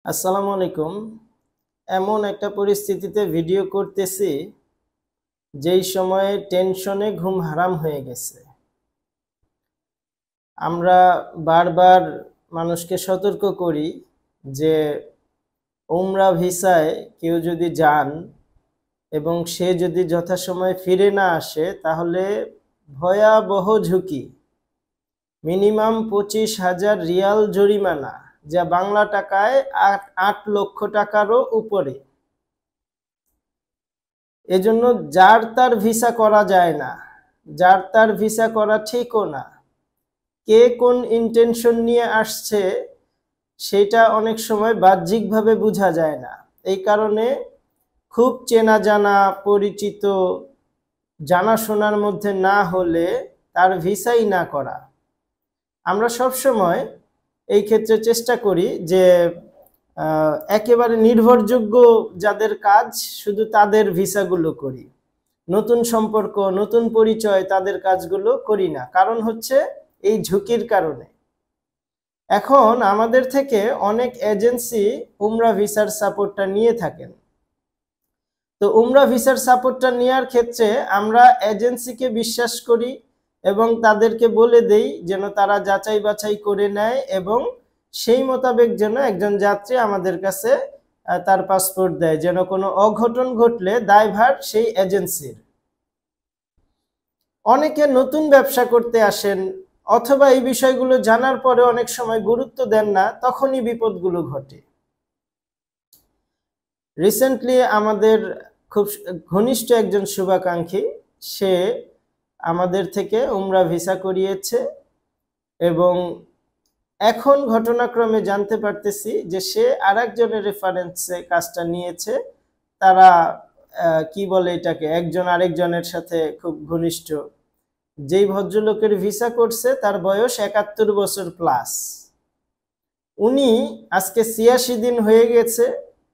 আসসালামু আলাইকুম। এমন একটা পরিস্থিতিতে ভিডিও করতেছি যেই সময়ে টেনশনে ঘুম হারাম হয়ে গেছে। আমরা বারবার মানুষকে সতর্ক করি যে উমরা ভিসায় কেউ যদি যান এবং সে যদি যথাসময়ে ফিরে না আসে তাহলে ভয়াবহ ঝুঁকি। মিনিমাম 25,000 রিয়াল জরিমানা, যা বাংলা টাকায় 8 লক্ষ টাকারও উপরে। এজন্য যার তার ভিসা করা যায় না, যার তার ভিসা করা ঠিকও না। কে কোন ইন্টেনশন নিয়ে আসছে সেটা অনেক সময় বাহ্যিকভাবে বোঝা যায় না। এই কারণে খুব চেনা জানা পরিচিত জানাশোনার মধ্যে না হলে তার ভিসাই না করা। আমরা সব সময় এই ক্ষেত্রে চেষ্টা করি যে একেবারে নির্ভরযোগ্য যাদের কাজ শুধু তাদের ভিসাগুলো করি। নতুন সম্পর্ক, নতুন পরিচয়, তাদের কাজগুলো করি না। কারণ হচ্ছে এই ঝুঁকির কারণে। এখন আমাদের থেকে অনেক এজেন্সি উমরা ভিসার সাপোর্টটা নিয়ে থাকেন। তো উমরা ভিসার সাপোর্টটা নেওয়ার ক্ষেত্রে আমরা এজেন্সিকে বিশ্বাস করি এবং তাদেরকে বলে দেই যেন তারা যাচাই বাছাই করে নেয় এবং সেই মোতাবেক যেন একজন যাত্রী আমাদের কাছে তার পাসপোর্ট দেয়, যেন কোনো অঘটন ঘটলে দায়ভার সেই এজেন্সির। অনেকে নতুন ব্যবসা করতে আসেন অথবা এই বিষয়গুলো জানার পরে অনেক সময় গুরুত্ব দেন না, তখনই বিপদগুলো ঘটে। রিসেন্টলি আমাদের খুব ঘনিষ্ঠ একজন শুভাকাঙ্ক্ষী, সে আমাদের থেকে উমরা ভিসা করিয়েছে এবং এখন ঘটনাক্রমে জানতে পারতেছি যে সে আরেকজনের রেফারেন্সে কাজটা নিয়েছে। তারা কি বলে এটাকে, একজন আরেকজনের সাথে খুব ঘনিষ্ঠ। যেই ভদ্রলোকের ভিসা করছে তার বয়স 71 বছর প্লাস। উনি আজকে 86 দিন হয়ে গেছে।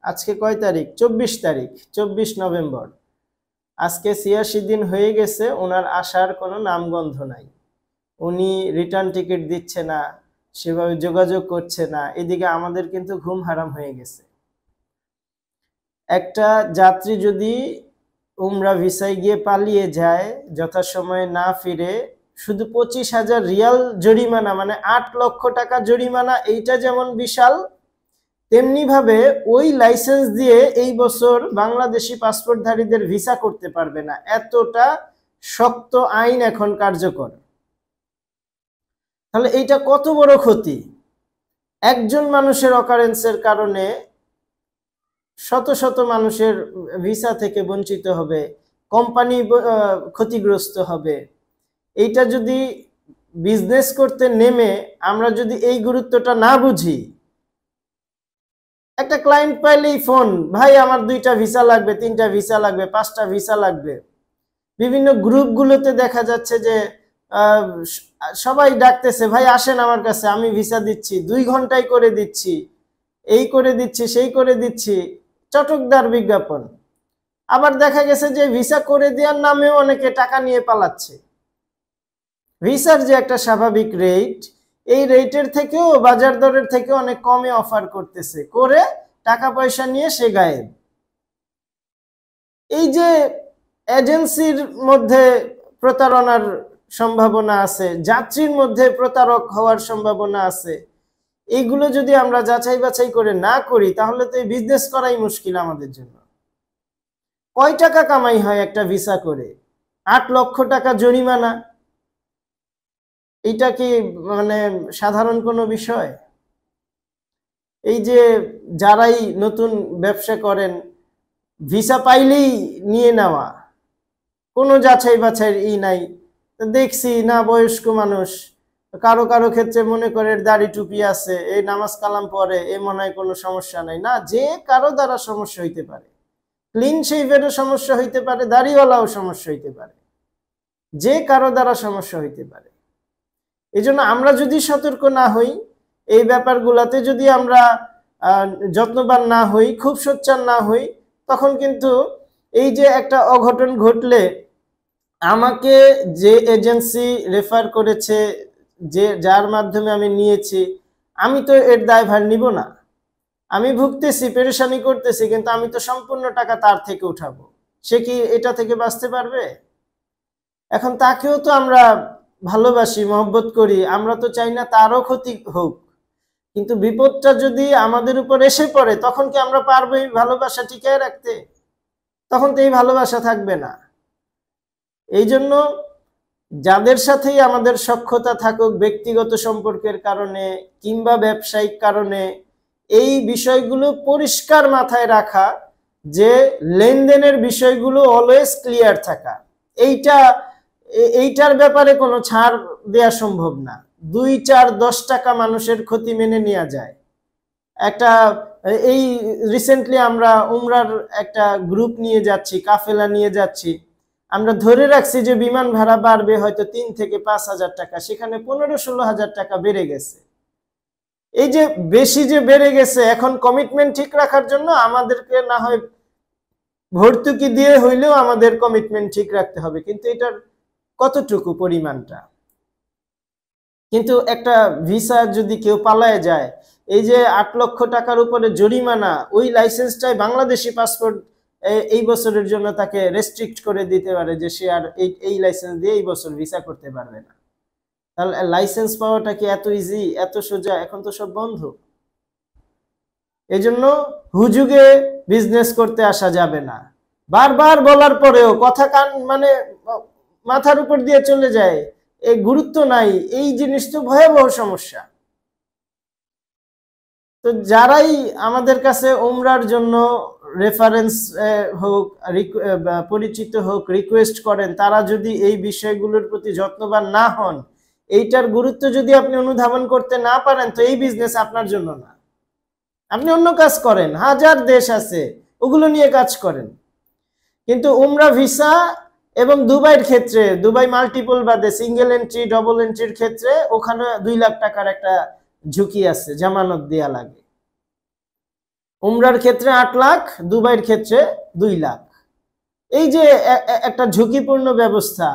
আজকে কয় তারিখ? 24 তারিখ, 24 নভেম্বর। আজকে 86 দিন হয়ে গেছে, ওনার আসার কোনো নামগন্ধ নাই। উনি রিটার্ন টিকিট দিচ্ছে না, সেভাবে যোগাযোগ করছে না। এদিকে আমাদের কিন্তু ঘুম হারাম হয়ে গেছে। একটা যাত্রী যদি উমরা ভিসায় গিয়ে পালিয়ে যায়, যথাসময়ে না ফিরে, শুধু 25,000 রিয়াল জরিমানা, মানে 8 লক্ষ টাকা জরিমানা। এইটা যেমন বিশাল, তেমনি ভাবে ওই লাইসেন্স দিয়ে এই বছর বাংলাদেশি পাসপোর্টধারীদের ভিসা করতে পারবে না। এতটা শক্ত আইন এখন কার্যকর। তাহলে এইটা কত বড় ক্ষতি! একজন মানুষের অকারেন্সের কারণে শত শত মানুষের ভিসা থেকে বঞ্চিত হবে, কোম্পানি ক্ষতিগ্রস্ত হবে। এইটা যদি বিজনেস করতে নেমে আমরা যদি এই গুরুত্বটা না বুঝি, একটা ক্লায়েন্ট পাইলেই ফোন, ভাই আমার 2টা ভিসা লাগবে, 3টা ভিসা লাগবে, 5টা ভিসা লাগবে। বিভিন্ন গ্রুপগুলোতে দেখা যাচ্ছে যে সবাই ডাকতেছে, ভাই আসেন আমার কাছে, আমি ভিসা দিচ্ছি, 2 ঘন্টায় করে দিচ্ছি, এই করে দিচ্ছি, সেই করে দিচ্ছি। চটকদার বিজ্ঞাপন। আবার দেখা গেছে যে ভিসা করে দেওয়ার নামেও অনেকে টাকা নিয়ে পালাচ্ছে। ভিসার যে একটা স্বাভাবিক রেট, এই রেটের থেকেও, বাজার দরের থেকে অনেক কমে অফার করতেছে, করে টাকা পয়সা নিয়ে সে গায়েব। এই যে এজেন্সির মধ্যে প্রতারণার সম্ভাবনা আছে, যাত্রীর মধ্যে প্রতারক হওয়ার সম্ভাবনা আছে, এইগুলো যদি আমরা যাচাই বাছাই করে না করি তাহলে তো এই বিজনেস করাই মুশকিল আমাদের জন্য। কয় টাকা কামাই হয় একটা ভিসা করে? 8 লক্ষ টাকা জরিমানা। এইটা কি মানে সাধারণ কোনো বিষয়? এই যে যারাই নতুন ব্যবসা করেন, ভিসা পাইলেই নিয়ে নেওয়া, কোনো যাচাই বাছাই নাই। দেখছি না, বয়স্ক মানুষ, কারো কারো ক্ষেত্রে মনে করে দাড়ি টুপি আছে, এই নামাজ কালাম পরে, এ মনে হয় কোনো সমস্যা নাই। না, যে কারো দ্বারা সমস্যা হইতে পারে। ক্লিন শেভেরও সমস্যা হইতে পারে, দাড়িওয়ালাও সমস্যা হইতে পারে, যে কারো দ্বারা সমস্যা হইতে পারে। এই জন্য আমরা যদি সতর্ক না হই, এই ব্যাপারগুলোতে যদি আমরা যত্নবান না হই, খুব সোচ্চার না হই, তখন কিন্তু এই যে একটা অঘটন ঘটলে আমাকে যে এজেন্সি রেফার করেছে, যে যার মাধ্যমে আমি নিয়েছি, আমি তো এর দায়ভার নিব না। আমি ভুগতেছি, পেরেশানি করতেছি, কিন্তু আমি তো সম্পূর্ণ টাকা তার থেকে উঠাবো। সে কি এটা থেকে বাঁচতে পারবে? এখন তাকেও তো আমরা ভালোবাসি, মহব্বত করি, আমরা তো চাই না তারও ক্ষতি হোক। কিন্তু বিপদটা যদি আমাদের উপর এসে পড়ে, তখন কি আমরা পারবো এই ভালোবাসা টিকিয়ে রাখতে? তখন তো এই ভালোবাসা থাকবে না। এই জন্য যাদের সাথেই আমাদের সখ্যতা থাকুক, ব্যক্তিগত সম্পর্কের কারণে কিংবা ব্যবসায়িক কারণে, এই বিষয়গুলো পরিষ্কার মাথায় রাখা, যে লেনদেনের বিষয়গুলো অলওয়েজ ক্লিয়ার থাকা। এইটার ব্যাপারে কোনো ছাড় দেয়া সম্ভব না। 2, 4, 10 টাকা মানুষের ক্ষতি মেনে নেওয়া যায়। এই রিসেন্টলি আমরা উমরার একটা গ্রুপ নিয়ে যাচ্ছি, কাফেলা নিয়ে যাচ্ছি। আমরা ধরে রাখছি যে বিমান ভাড়া বাড়বে হয়তো 3 থেকে 5,000 টাকা, সেখানে 15-16,000 টাকা বেড়ে গেছে। এই যে বেশি যে বেড়ে গেছে, এখন কমিটমেন্ট ঠিক রাখার জন্য আমাদেরকে না হয় ভর্তুকি দিয়ে হইলেও আমাদের কমিটমেন্ট ঠিক রাখতে হবে, কিন্তু এটার কতটুকু পরিমাণটা? কিন্তু একটা ভিসা যদি কেউ পালায় যায়, এই যে 8 লক্ষ টাকার উপরে জরিমানা, ওই লাইসেন্সটাই বাংলাদেশি পাসপোর্ট এই বছরের জন্য তাকে রেস্ট্রিক্ট করে দিতে পারে, যে সে আর এই লাইসেন্স দিয়ে এই বছর ভিসা করতে পারবে না। তাহলে লাইসেন্স পাওয়াটা কি এত ইজি, এত সোজা? এখন তো সব বন্ধ। এই জন্য হুজুগে বিজনেস করতে আসা যাবে না। বারবার বলার পরেও কথা কান মানে মাথার উপর দিয়ে চলে যায়, এই গুরুত্ব নাই। এই জিনিস তো ভয়াবহ সমস্যা। তো যারাই আমাদের কাছে উমরার জন্য রেফারেন্স হোক, পরিচিত হোক, রিকোয়েস্ট করেন, তারা যদি এই বিষয়গুলোর প্রতি যত্নবান না হন, এইটার গুরুত্ব যদি আপনি অনুধাবন করতে না পারেন, তো এই বিজনেস আপনার জন্য না। আপনি অন্য কাজ করেন, হাজার দেশ আছে, ওগুলো নিয়ে কাজ করেন। কিন্তু উমরা ভিসা এবং দুবাইয়ের ক্ষেত্রে, দুবাই মাল্টিপল বাদে সিঙ্গেল এন্ট্রি, ডবল এন্ট্রির ক্ষেত্রে ওখানে 2 লাখ টাকার একটা ঝুঁকি আছে, জামানত দেয়া লাগে। উমরার ক্ষেত্রে 8 লাখ, দুবাইয়ের ক্ষেত্রে 2 লাখ। এই যে একটা ঝুঁকিপূর্ণ ব্যবস্থা,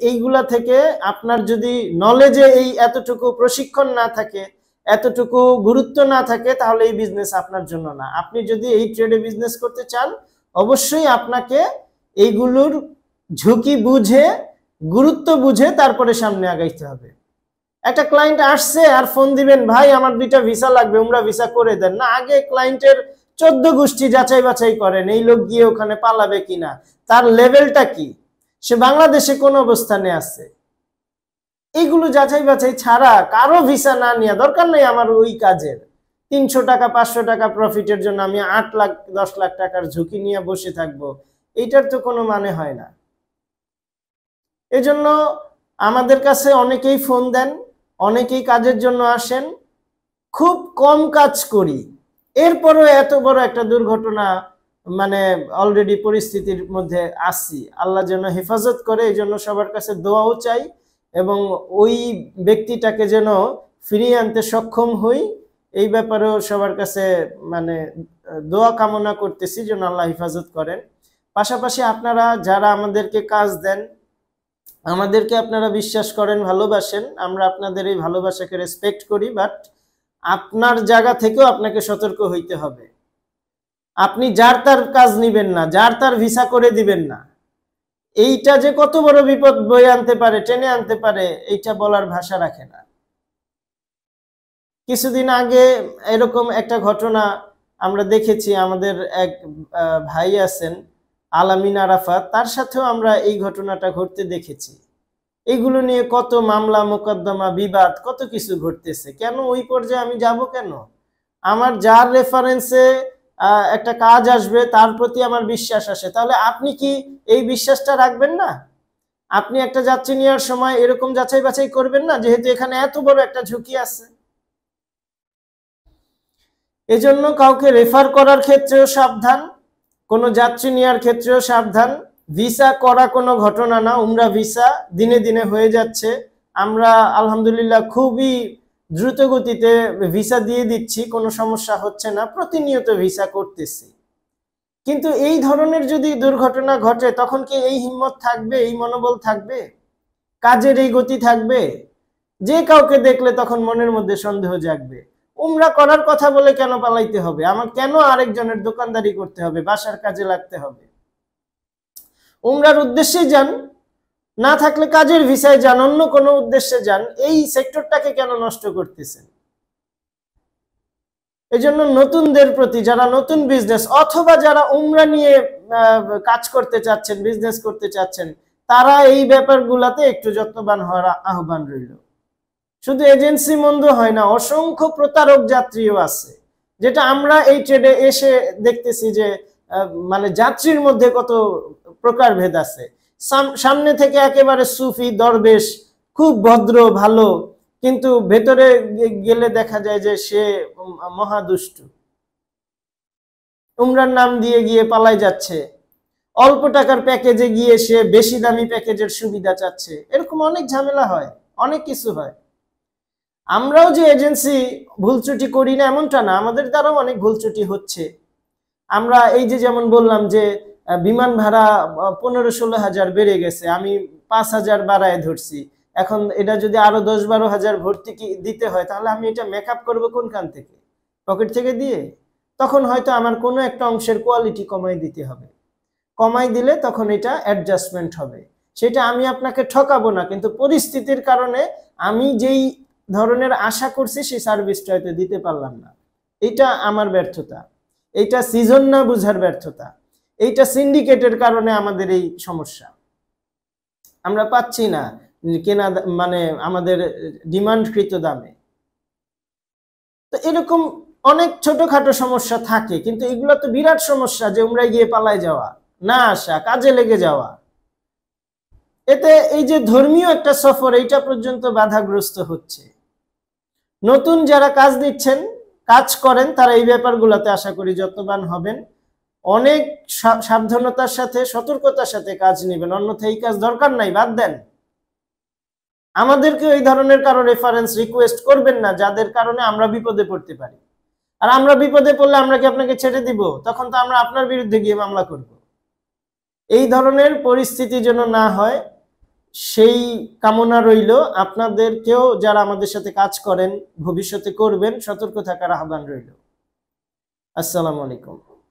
এইগুলা থেকে আপনার যদি নলেজে এই এতটুকু প্রশিক্ষণ না থাকে, এতটুকু গুরুত্ব না থাকে, তাহলে এই বিজনেস আপনার জন্য না। আপনি যদি এই ট্রেডে বিজনেস করতে চান, অবশ্যই আপনাকে এইগুলোর ঝুঁকি বুঝে, গুরুত্ব বুঝে তারপরে সামনে আগাইতে হবে। একটা ক্লায়েন্ট আসছে আর ফোন দিবেন, ভাই আমার 2টা ভিসা লাগবে, উমরা ভিসা করে দেন না। আগে ক্লায়েন্টের 14 গোষ্ঠী যাচাই বাছাই করেন, এই লোক গিয়ে ওখানে পালাবে কিনা, তার লেভেলটা কি, সে বাংলাদেশে কোন অবস্থানে আছে, এইগুলো যাচাই বাছাই ছাড়া কারো ভিসা না নেওয়া দরকার নেই। আমার ওই কাজের 300 টাকা 500 টাকা প্রফিটের জন্য আমি 8 লাখ 10 লাখ টাকার ঝুঁকি নিয়ে বসে থাকবো, এইটার তো কোনো মানে হয় না। এজন্য আমাদের কাছে অনেকেই ফোন দেন, অনেকেই কাজের জন্য আসেন, খুব কম কাজ করি, এরপরও এত বড় একটা দুর্ঘটনা, মানে অলরেডি পরিস্থিতির মধ্যে আসি। আল্লাহ যেন হেফাজত করে, এই জন্য সবার কাছে দোয়াও চাই, এবং ওই ব্যক্তিটাকে যেন ফিরিয়ে আনতে সক্ষম হই, এই ব্যাপারেও সবার কাছে মানে দোয়া কামনা করতেছি, যেন আল্লাহ হেফাজত করেন। পাশাপাশি আপনারা যারা আমাদেরকে কাজ দেন, আমাদেরকে আপনারা বিশ্বাস করেন, ভালোবাসেন, আমরা আপনাদের এই ভালোবাসাকে রেসপেক্ট করি, বাট আপনার জায়গা থেকেও আপনাকে সতর্ক হইতে হবে। আপনি যার তার কাজ নিবেন না, যার তার ভিসা করে দিবেন না। এইটা যে কত বড় বিপদ বয়ে আনতে পারে, টেনে আনতে পারে, এইটা বলার ভাষা রাখে না। কিছুদিন আগে এরকম একটা ঘটনা আমরা দেখেছি, আমাদের এক ভাই আছেন আলামিন আরাফাত, তার সাথেও আমরা এই ঘটনাটা ঘটতে দেখেছি। এগুলো নিয়ে কত মামলা মোকদ্দমা, বিবাদ, কত কিছু ঘটতেছে। কেন ওই পর্যায়ে আমি যাব? কেন? আমার যার রেফারেন্সে একটা কাজ আসবে, তার প্রতি আমার বিশ্বাস আসে, তাহলে আপনি কি এই বিশ্বাসটা রাখবেন না? আপনি একটা যাত্রী নেওয়ার সময় এরকম যাচাই বাছাই করবেন না, যেহেতু এখানে এত বড় একটা ঝুঁকি আছে। এজন্য কাউকে রেফার করার ক্ষেত্রেও সাবধান, কোনো যাত্রী নেওয়ার ক্ষেত্রেও সাবধান। ভিসা করা কোনো ঘটনা না, উমরা ভিসা দিনে দিনে হয়ে যাচ্ছে। আমরা আলহামদুলিল্লাহ খুবই দ্রুত গতিতে ভিসা দিয়ে দিচ্ছি, কোনো সমস্যা হচ্ছে না, প্রতিনিয়ত ভিসা করতেছি। কিন্তু এই ধরনের যদি দুর্ঘটনা ঘটে, তখন কি এই হিম্মত থাকবে, এই মনোবল থাকবে, কাজের এই গতি থাকবে? যে কাউকে দেখলে তখন মনের মধ্যে সন্দেহ জাগবে। উমরা করার কথা বলে কেন পালাইতে হবে? আমার কেন আরেকজনের দোকানদারি করতে হবে, বাসার কাজে লাগতে হবে? উমরার উদ্দেশ্যে যান, না থাকলে কাজের ভিসায় যান, অন্য কোনো উদ্দেশ্যে যান। এই সেক্টরটাকে কেন নষ্ট করতেছেন? এজন্য নতুনদের প্রতি, যারা নতুন বিজনেস অথবা যারা উমরা নিয়ে কাজ করতে চাচ্ছেন, বিজনেস করতে চাচ্ছেন, তারা এই ব্যাপারগুলাতে একটু যত্নবান হওয়ার আহ্বান রইল। শুধু এজেন্সি মন্দ হয় না, অসংখ্য প্রতারক যাত্রীও আছে, যেটা আমরা এই ট্রেডে এসে দেখতেছি যে মানে যাত্রীর মধ্যে কত প্রকারভেদ আছে। সামনে থেকে একেবারে সুফি দরবেশ, খুব ভদ্র ভালো, কিন্তু ভেতরে গেলে দেখা যায় যে সে মহাদুষ্টু। উমরার নাম দিয়ে গিয়ে পালাই যাচ্ছে, অল্প টাকার প্যাকেজে গিয়ে সে বেশি দামি প্যাকেজের সুবিধা চাচ্ছে। এরকম অনেক ঝামেলা হয়, অনেক কিছু হয়। আমরাও যে এজেন্সি ভুল ত্রুটি করি না এমনটা না, আমাদের দ্বারাও অনেক ভুল ত্রুটি হচ্ছে। আমরা এই যে যেমন বললাম যে বিমান ভাড়া 15-16 হাজার বেড়ে গেছে, আমি 5 হাজার বাড়ায় ধরছি। এখন এটা যদি আরো 10-12 হাজার ভর্তি দিতে হয়, তাহলে আমি এটা মেকআপ করবো কোনখান থেকে? পকেট থেকে দিয়ে? তখন হয়তো আমার কোনো একটা অংশের কোয়ালিটি কমাই দিতে হবে। কমাই দিলে তখন এটা অ্যাডজাস্টমেন্ট হবে। সেটা আমি আপনাকে ঠকাবো না, কিন্তু পরিস্থিতির কারণে আমি যেই ধরনের আশা করছি সেই সার্ভিসটা হয়তো দিতে পারলাম না। এটা আমার ব্যর্থতা, এইটা সিজন না বুঝার ব্যর্থতা, এইটা সিন্ডিকেটের কারণে আমাদের এই সমস্যা। আমরা পাচ্ছি না কেনা, মানে আমাদের ডিমান্ডকৃত দামে। তো এরকম অনেক ছোটখাটো সমস্যা থাকে, কিন্তু এগুলো তো বিরাট সমস্যা, যে উমরায় গিয়ে পালায় যাওয়া, না আসা, কাজে লেগে যাওয়া। এতে এই যে ধর্মীয় একটা সফর, এইটা পর্যন্ত বাধাগ্রস্ত হচ্ছে। নতুন যারা কাজ দিচ্ছেন, কাজ করেন, তারা এই ব্যাপারগুলোতে আশা করি যত্নবান হবেন, অনেক সাবধানতার সাথে, সতর্কতার সাথে কাজ নেবেন, অন্যথায় এই কাজ দরকার নাই, বাদ দেন। আমাদেরকে এই ধরনের কারো রেফারেন্স রিকোয়েস্ট করবেন না, যাদের কারণে আমরা বিপদে পড়তে পারি। আর আমরা বিপদে পড়লে আমরা কি আপনাকে ছেড়ে দিব? তখন তো আমরা আপনার বিরুদ্ধে গিয়ে মামলা করব। এই ধরনের পরিস্থিতি যেন না হয়, সেই কামনা রইল। আপনাদেরকেও, যারা আমাদের সাথে কাজ করেন, ভবিষ্যতে করবেন, সতর্ক থাকার আহ্বান রইল। আসসালামু আলাইকুম।